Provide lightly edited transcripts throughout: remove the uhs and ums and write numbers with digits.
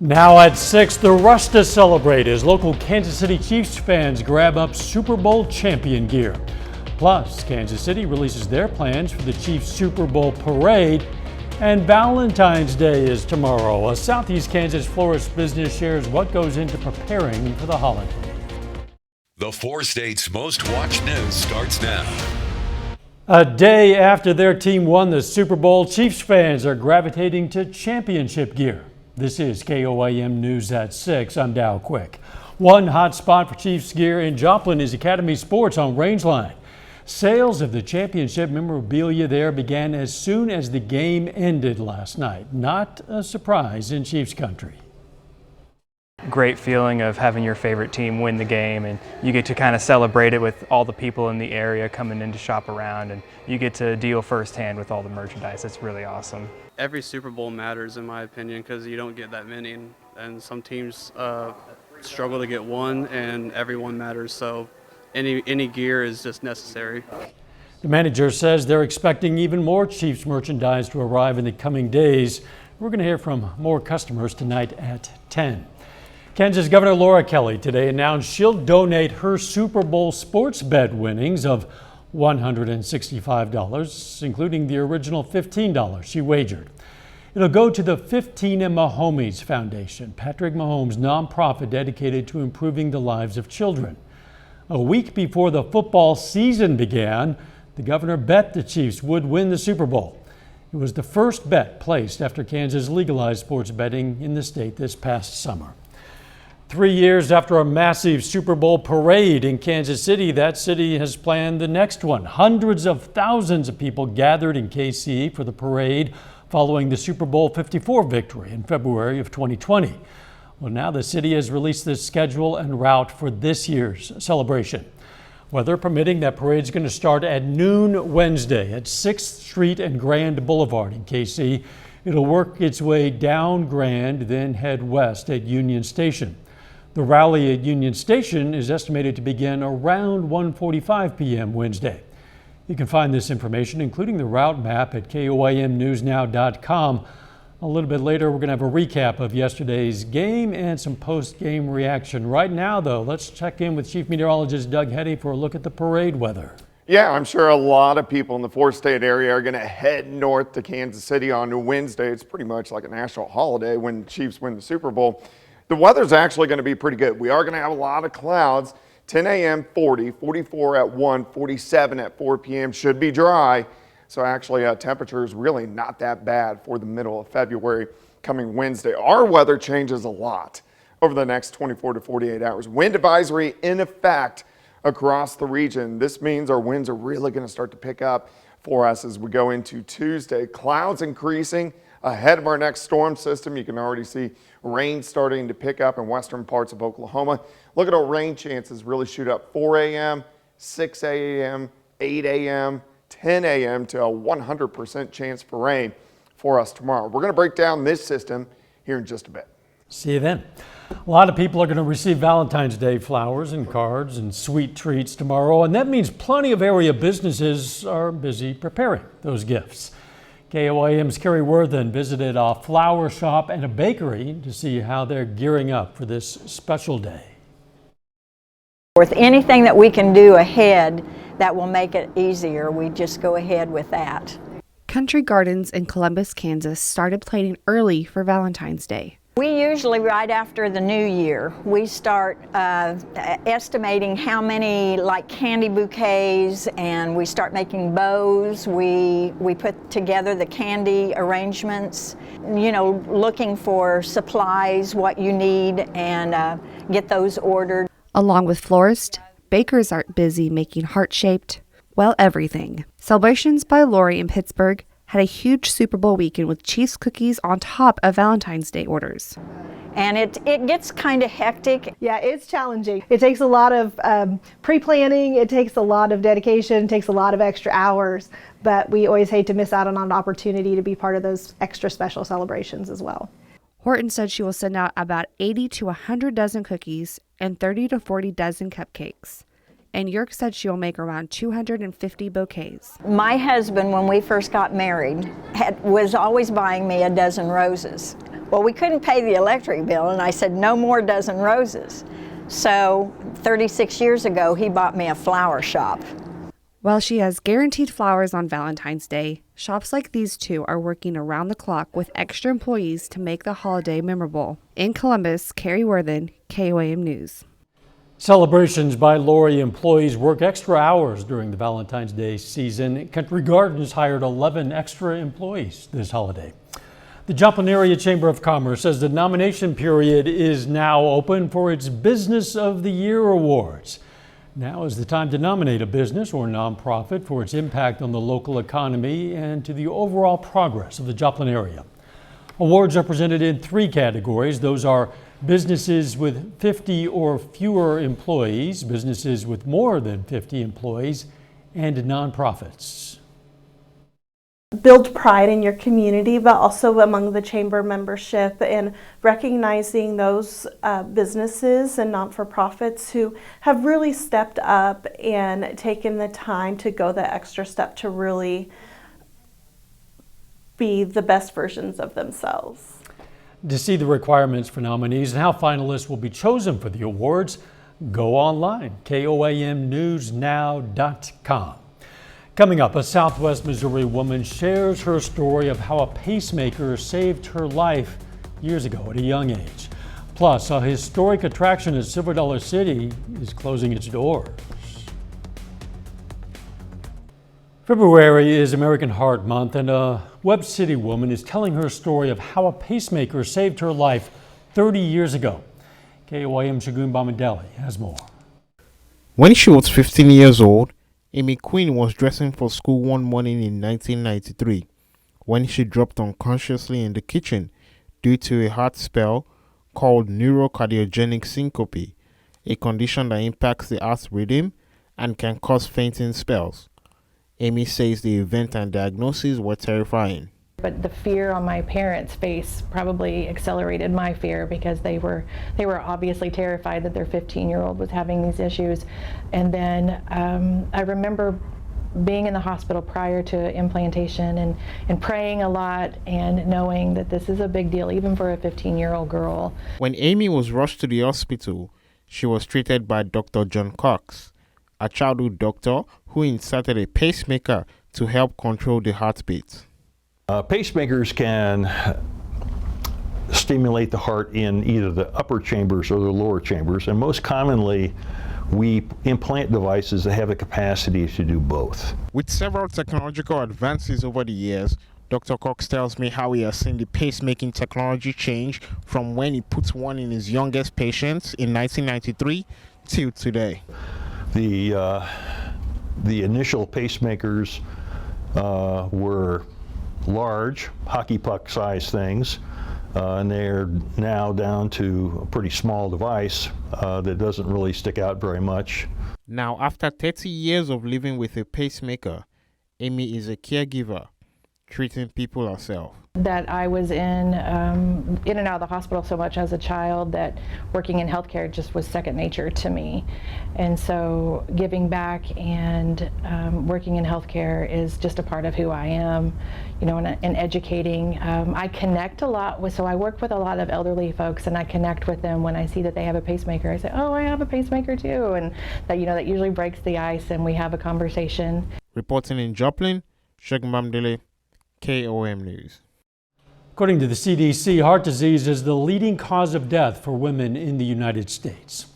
Now at 6, the rush to celebrate as local Kansas City Chiefs fans grab up Super Bowl champion gear. Plus, Kansas City releases their plans for the Chiefs Super Bowl parade. And Valentine's Day is tomorrow. A Southeast Kansas florist business shares what goes into preparing for the holiday. The 4 states' most watched news starts now. A day after their team won the Super Bowl, Chiefs fans are gravitating to championship gear. This is KOAM News at 6. I'm Dow Quick. One hot spot for Chiefs gear in Joplin is Academy Sports on Rangeline. Sales of the championship memorabilia there began as soon as the game ended last night. Not a surprise in Chiefs country. Great feeling of having your favorite team win the game, and you get to kind of celebrate it with all the people in the area coming in to shop around, and you get to deal firsthand with all the merchandise. It's really awesome. Every Super Bowl matters in my opinion because you don't get that many, and some teams struggle to get one, and everyone matters, so any gear is just necessary. The manager says they're expecting even more Chiefs merchandise to arrive in the coming days. We're going to hear from more customers tonight at 10. Kansas Governor Laura Kelly today announced she'll donate her Super Bowl sports bet winnings of $165, including the original $15 she wagered. It'll go to the 15 and Mahomes Foundation, Patrick Mahomes' nonprofit dedicated to improving the lives of children. A week before the football season began, the governor bet the Chiefs would win the Super Bowl. It was the first bet placed after Kansas legalized sports betting in the state this past summer. 3 years after a massive Super Bowl parade in Kansas City, that city has planned the next one. Hundreds of thousands of people gathered in KC for the parade following the Super Bowl 54 victory in February of 2020. Well, now the city has released the schedule and route for this year's celebration. Weather permitting, that parade is going to start at noon Wednesday at 6th Street and Grand Boulevard in KC. It'll work its way down Grand, then head west at Union Station. The rally at Union Station is estimated to begin around 1:45 p.m. Wednesday. You can find this information, including the route map, at KOAMnewsnow.com. A little bit later, we're going to have a recap of yesterday's game and some post-game reaction. Right now, though, let's check in with Chief Meteorologist Doug Heddy for a look at the parade weather. Yeah, I'm sure a lot of people in the 4-state area are going to head north to Kansas City on Wednesday. It's pretty much like a national holiday when the Chiefs win the Super Bowl. The weather's actually going to be pretty good. We are going to have a lot of clouds. 10 a.m. 40, 44 at 1, 47 at 4 p.m. Should be dry. So actually temperature is really not that bad for the middle of February coming Wednesday. Our weather changes a lot over the next 24 to 48 hours. Wind advisory in effect across the region. This means our winds are really going to start to pick up for us as we go into Tuesday. Clouds increasing ahead of our next storm system. You can already see rain starting to pick up in western parts of Oklahoma. Look at our rain chances really shoot up 4 a.m., 6 a.m., 8 a.m., 10 a.m. to a 100% chance for rain for us tomorrow. We're going to break down this system here in just a bit. See you then. A lot of people are going to receive Valentine's Day flowers and cards and sweet treats tomorrow, and that means plenty of area businesses are busy preparing those gifts. KOAM's Carrie Worthen visited a flower shop and a bakery to see how they're gearing up for this special day. With anything that we can do ahead that will make it easier, we just go ahead with that. Country Gardens in Columbus, Kansas started planning early for Valentine's Day. We usually, right after the new year, we start estimating how many candy bouquets, and we start making bows. We put together the candy arrangements, looking for supplies, what you need, and get those ordered. Along with florists, bakers are busy making heart-shaped, everything. Celebrations by Lori in Pittsburgh had a huge Super Bowl weekend with Chiefs cookies on top of Valentine's Day orders. And it gets kind of hectic. Yeah, it's challenging. It takes a lot of pre-planning, it takes a lot of dedication, it takes a lot of extra hours, but we always hate to miss out on an opportunity to be part of those extra special celebrations as well. Horton said she will send out about 80 to 100 dozen cookies and 30 to 40 dozen cupcakes. and Yerk said she'll make around 250 bouquets. My husband, when we first got married, was always buying me a dozen roses. Well, we couldn't pay the electric bill, and I said, no more dozen roses. So 36 years ago, he bought me a flower shop. While she has guaranteed flowers on Valentine's Day, shops like these two are working around the clock with extra employees to make the holiday memorable. In Columbus, Carrie Worthen, KOAM News. Celebrations by Lori employees work extra hours during the Valentine's Day season. Country Gardens hired 11 extra employees this holiday. The Joplin Area Chamber of Commerce says the nomination period is now open for its Business of the Year awards. Now is the time to nominate a business or nonprofit for its impact on the local economy and to the overall progress of the Joplin area. Awards are presented in 3 categories. Those are businesses with 50 or fewer employees, businesses with more than 50 employees, and nonprofits. Build pride in your community, but also among the chamber membership, and recognizing those businesses and not-for-profits who have really stepped up and taken the time to go the extra step to really be the best versions of themselves. To see the requirements for nominees and how finalists will be chosen for the awards, go online, KOAMnewsnow.com. Coming up, a Southwest Missouri woman shares her story of how a pacemaker saved her life years ago at a young age. Plus, a historic attraction at Silver Dollar City is closing its doors. February is American Heart Month, and a Webb City woman is telling her story of how a pacemaker saved her life 30 years ago. KOAM Shagun Bamideli has more. When she was 15 years old, Amy Quinn was dressing for school one morning in 1993 when she dropped unconsciously in the kitchen due to a heart spell called neurocardiogenic syncope, a condition that impacts the heart's rhythm and can cause fainting spells. Amy says the event and diagnosis were terrifying. But the fear on my parents' face probably accelerated my fear, because they were obviously terrified that their 15-year-old was having these issues. And then I remember being in the hospital prior to implantation and praying a lot and knowing that this is a big deal, even for a 15-year-old girl. When Amy was rushed to the hospital, she was treated by Dr. John Cox, a childhood doctor who inserted a pacemaker to help control the heartbeat. Pacemakers can stimulate the heart in either the upper chambers or the lower chambers, and most commonly we implant devices that have the capacity to do both. With several technological advances over the years, Dr. Cox tells me how he has seen the pacemaking technology change from when he puts one in his youngest patients in 1993 till today. The initial pacemakers were large, hockey puck size things, and they're now down to a pretty small device that doesn't really stick out very much. Now, after 30 years of living with a pacemaker, Amy is a caregiver, treating people herself. That I was in and out of the hospital so much as a child that working in healthcare just was second nature to me. And so giving back and working in healthcare is just a part of who I am, you know, and educating. I connect a lot with, so I work with a lot of elderly folks, and I connect with them when I see that they have a pacemaker. I say, oh, I have a pacemaker too. And that, you know, that usually breaks the ice and we have a conversation. Reporting in Joplin, Shagun Bamideli, KOAM News. According to the CDC, heart disease is the leading cause of death for women in the United States.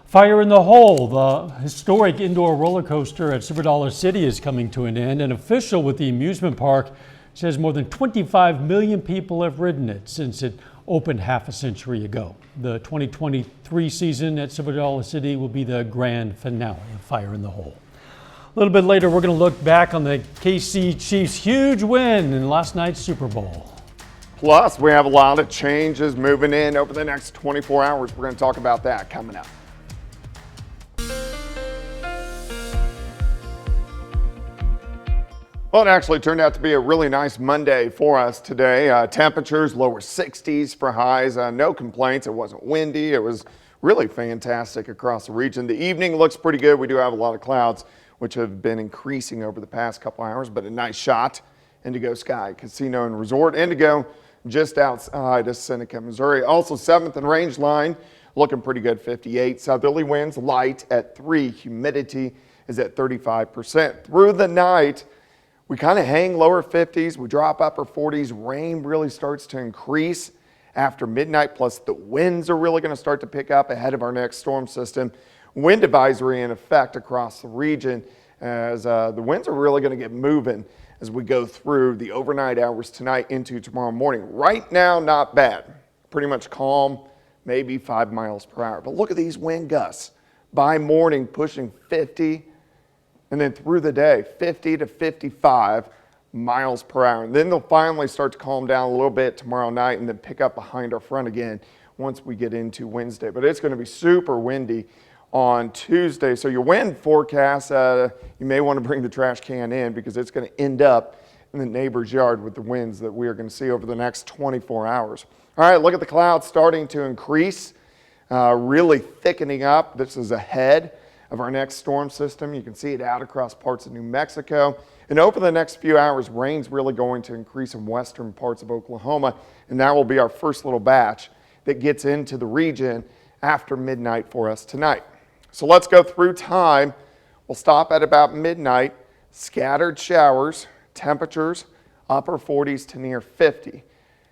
Fire in the Hole, the historic indoor roller coaster at Silver Dollar City, is coming to an end. An official with the amusement park says more than 25 million people have ridden it since it opened half a century ago. The 2023 season at Silver Dollar City will be the grand finale of Fire in the Hole. A little bit later, we're going to look back on the KC Chiefs' huge win in last night's Super Bowl. Plus, we have a lot of changes moving in over the next 24 hours. We're going to talk about that coming up. Well, it actually turned out to be a really nice Monday for us today. Temperatures lower 60s for highs. No complaints. It wasn't windy. It was really fantastic across the region. The evening looks pretty good. We do have a lot of clouds, which have been increasing over the past couple hours, but a nice shot. Indigo Sky Casino and Resort. Indigo just outside of Seneca, Missouri. Also 7th and Range Line looking pretty good, 58. Southerly winds light at 3. Humidity is at 35%. Through the night, we kind of hang lower 50s. We drop upper 40s. Rain really starts to increase after midnight, plus the winds are really going to start to pick up ahead of our next storm system. Wind advisory in effect across the region as the winds are really going to get moving as we go through the overnight hours tonight into tomorrow morning. Right now, not bad. Pretty much calm, maybe 5 miles per hour. But look at these wind gusts. By morning, pushing 50, and then through the day, 50 to 55 miles per hour. And then they'll finally start to calm down a little bit tomorrow night and then pick up behind our front again once we get into Wednesday. But it's going to be super windy on Tuesday. So your wind forecast, you may want to bring the trash can in because it's going to end up in the neighbor's yard with the winds that we are going to see over the next 24 hours. All right, look at the clouds starting to increase, really thickening up. This is ahead of our next storm system. You can see it out across parts of New Mexico. And over the next few hours, rain's really going to increase in western parts of Oklahoma, and that will be our first little batch that gets into the region after midnight for us tonight. So let's go through time. We'll stop at about midnight. Scattered showers, temperatures upper 40s to near 50.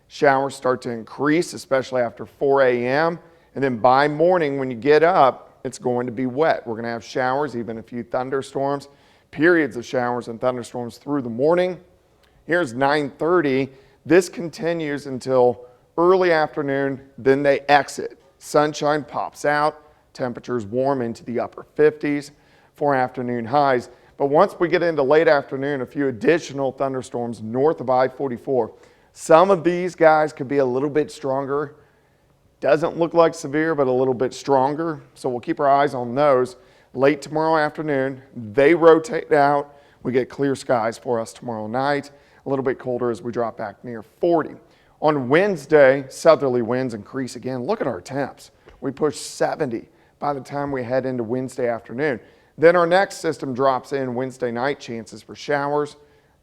Showers start to increase, especially after 4 a.m. And then by morning, when you get up, it's going to be wet. We're going to have showers, even a few thunderstorms, periods of showers and thunderstorms through the morning. Here's 9:30. This continues until early afternoon, then they exit. Sunshine pops out, temperatures warm into the upper 50s for afternoon highs. But once we get into late afternoon, a few additional thunderstorms north of I-44. Some of these guys could be a little bit stronger. Doesn't look like severe, but a little bit stronger. So we'll keep our eyes on those. Late tomorrow afternoon, they rotate out. We get clear skies for us tomorrow night. A little bit colder as we drop back near 40. On Wednesday, southerly winds increase again. Look at our temps. We push 70 by the time we head into Wednesday afternoon. Then our next system drops in Wednesday night. Chances for showers,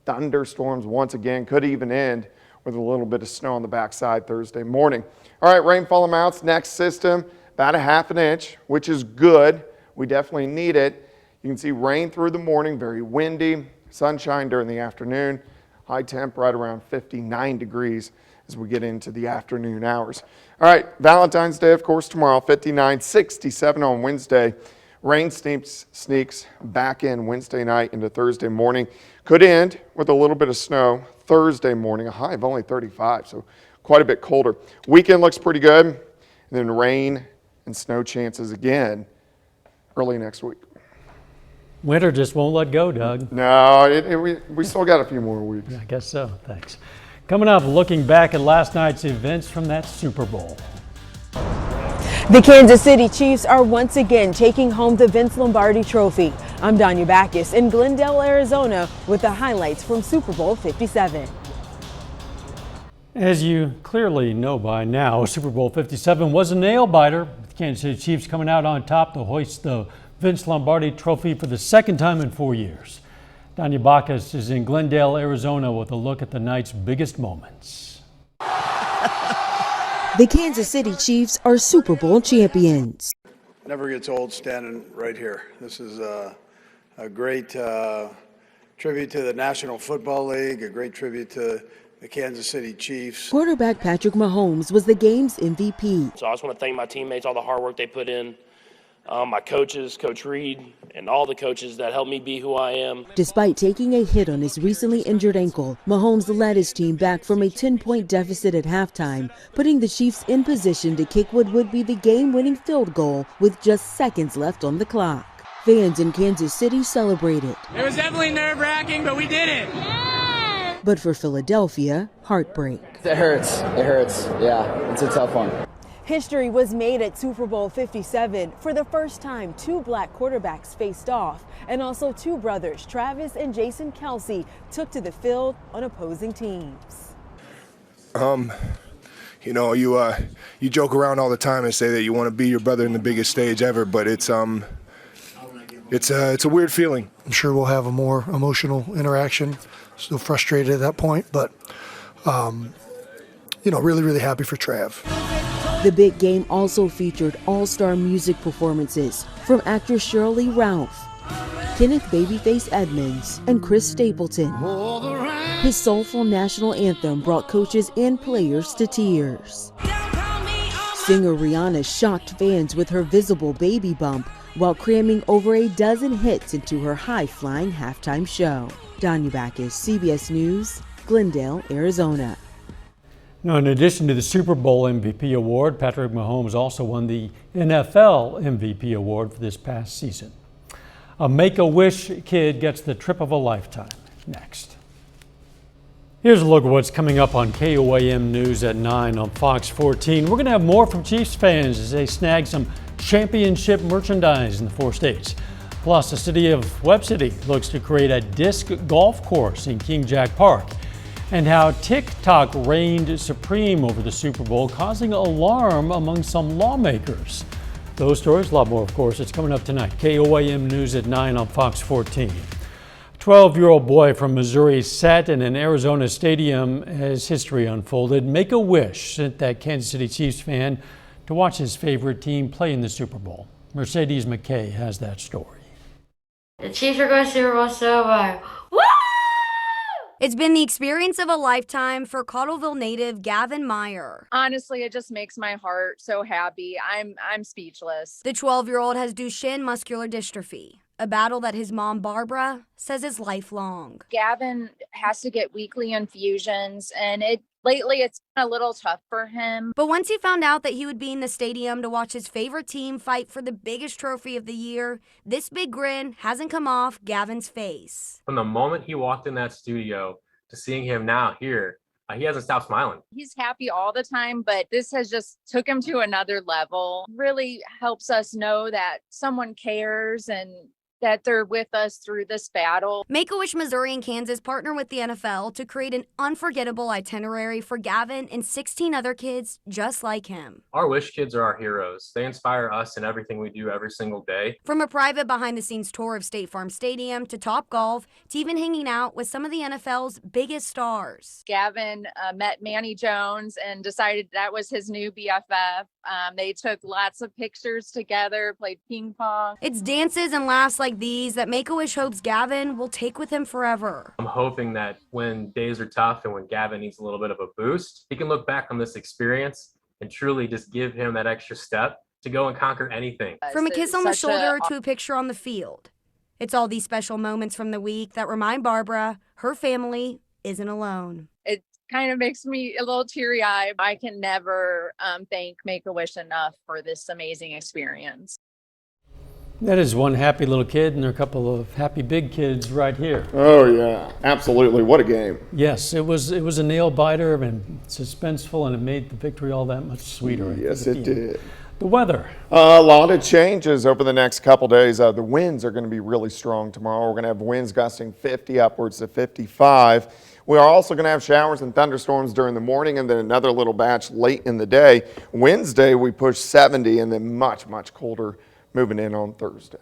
thunderstorms once again, could even end with a little bit of snow on the backside Thursday morning. All right, rainfall amounts, next system, about 1/2 inch, which is good. We definitely need it. You can see rain through the morning, very windy, sunshine during the afternoon, high temp right around 59 degrees as we get into the afternoon hours. All right, Valentine's Day, of course, tomorrow, 59, 67 on Wednesday. Rain sneaks back in Wednesday night into Thursday morning. Could end with a little bit of snow Thursday morning, a high of only 35, so quite a bit colder. Weekend looks pretty good, and then rain and snow chances again early next week. Winter just won't let go, Doug. No, we still got a few more weeks. I guess so. Thanks. Coming up, looking back at last night's events from that Super Bowl. The Kansas City Chiefs are once again taking home the Vince Lombardi Trophy. I'm Danya Backus in Glendale, Arizona with the highlights from Super Bowl 57. As you clearly know by now, Super Bowl 57 was a nail-biter, with the Kansas City Chiefs coming out on top to hoist the Vince Lombardi Trophy for the second time in 4 years. Danya Backus is in Glendale, Arizona with a look at the night's biggest moments. The Kansas City Chiefs are Super Bowl champions. Never gets old standing right here. This is a great tribute to the National Football League, a great tribute to the Kansas City Chiefs. Quarterback Patrick Mahomes was the game's MVP. So I just want to thank my teammates, all the hard work they put in, my coaches, Coach Reed, and all the coaches that helped me be who I am. Despite taking a hit on his recently injured ankle, Mahomes led his team back from a 10-point deficit at halftime, putting the Chiefs in position to kick what would be the game-winning field goal with just seconds left on the clock. Fans in Kansas City celebrated. It was definitely nerve-wracking, but we did it. Yeah! But for Philadelphia, heartbreak. It hurts. It hurts. Yeah, it's a tough one. History was made at Super Bowl 57. For the first time, two black quarterbacks faced off, and also two brothers, Travis and Jason Kelce, took to the field on opposing teams. You know, you joke around all the time and say that you want to be your brother in the biggest stage ever, but it's a weird feeling. I'm sure we'll have a more emotional interaction. Still frustrated at that point, but you know, really, really happy for Trav. The big game also featured all-star music performances from actress Shirley Ralph, Kenneth Babyface Edmonds, and Chris Stapleton. His soulful national anthem brought coaches and players to tears. Singer Rihanna shocked fans with her visible baby bump while cramming over a dozen hits into her high-flying halftime show. Danya Backus, CBS News, Glendale, Arizona. Now, in addition to the Super Bowl MVP award, Patrick Mahomes also won the NFL MVP award for this past season. A Make-A-Wish kid gets the trip of a lifetime. Next. Here's a look at what's coming up on KOAM News at 9 on Fox 14. We're going to have more from Chiefs fans as they snag some championship merchandise in the 4 states. Plus, the city of Webb City looks to create a disc golf course in King Jack Park. And how TikTok reigned supreme over the Super Bowl, causing alarm among some lawmakers. Those stories, a lot more, of course. It's coming up tonight. KOAM News at 9 on Fox 14. A 12-year-old boy from Missouri sat in an Arizona stadium as history unfolded. Make-A-Wish sent that Kansas City Chiefs fan to watch his favorite team play in the Super Bowl. Mercedes McKay has that story. The Chiefs are going to Super Bowl so bad. Woo! It's been the experience of a lifetime for Cottleville native Gavin Meyer. Honestly, it just makes my heart so happy. I'm speechless. The 12-year-old has Duchenne muscular dystrophy, a battle that his mom, Barbara, says is lifelong. Gavin has to get weekly infusions, and lately it's been a little tough for him. But once he found out that he would be in the stadium to watch his favorite team fight for the biggest trophy of the year, this big grin hasn't come off Gavin's face. From the moment he walked in that studio to seeing him now here, he hasn't stopped smiling. He's happy all the time, but this has just took him to another level. Really helps us know that someone cares and that they're with us through this battle. Make-A-Wish Missouri and Kansas partner with the NFL to create an unforgettable itinerary for Gavin and 16 other kids just like him. Our Wish kids are our heroes. They inspire us in everything we do every single day. From a private behind-the-scenes tour of State Farm Stadium to Top Golf to even hanging out with some of the NFL's biggest stars. Gavin met Manny Jones and decided that was his new BFF. They took lots of pictures together, played ping pong. It's dances and laughs like these that Make-A-Wish hopes Gavin will take with him forever. I'm hoping that when days are tough and when Gavin needs a little bit of a boost, he can look back on this experience and truly just give him that extra step to go and conquer anything. From a kiss on the shoulder to a picture on the field. It's all these special moments from the week that remind Barbara her family isn't alone. It kind of makes me a little teary-eyed. I can never thank Make-A-Wish enough for this amazing experience. That is one happy little kid, and there are a couple of happy big kids right here. Oh yeah, absolutely! What a game! Yes, it was a nail biter and suspenseful, and it made the victory all that much sweeter. Yes, it did. The weather. A lot of changes over the next couple days. The winds are going to be really strong tomorrow. We're going to have winds gusting 50 upwards to 55. We are also going to have showers and thunderstorms during the morning and then another little batch late in the day. Wednesday, we push 70 and then much, much colder moving in on Thursday.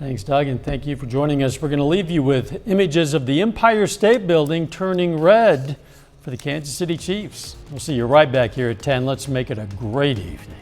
Thanks, Doug, and thank you for joining us. We're going to leave you with images of the Empire State Building turning red for the Kansas City Chiefs. We'll see you right back here at 10. Let's make it a great evening.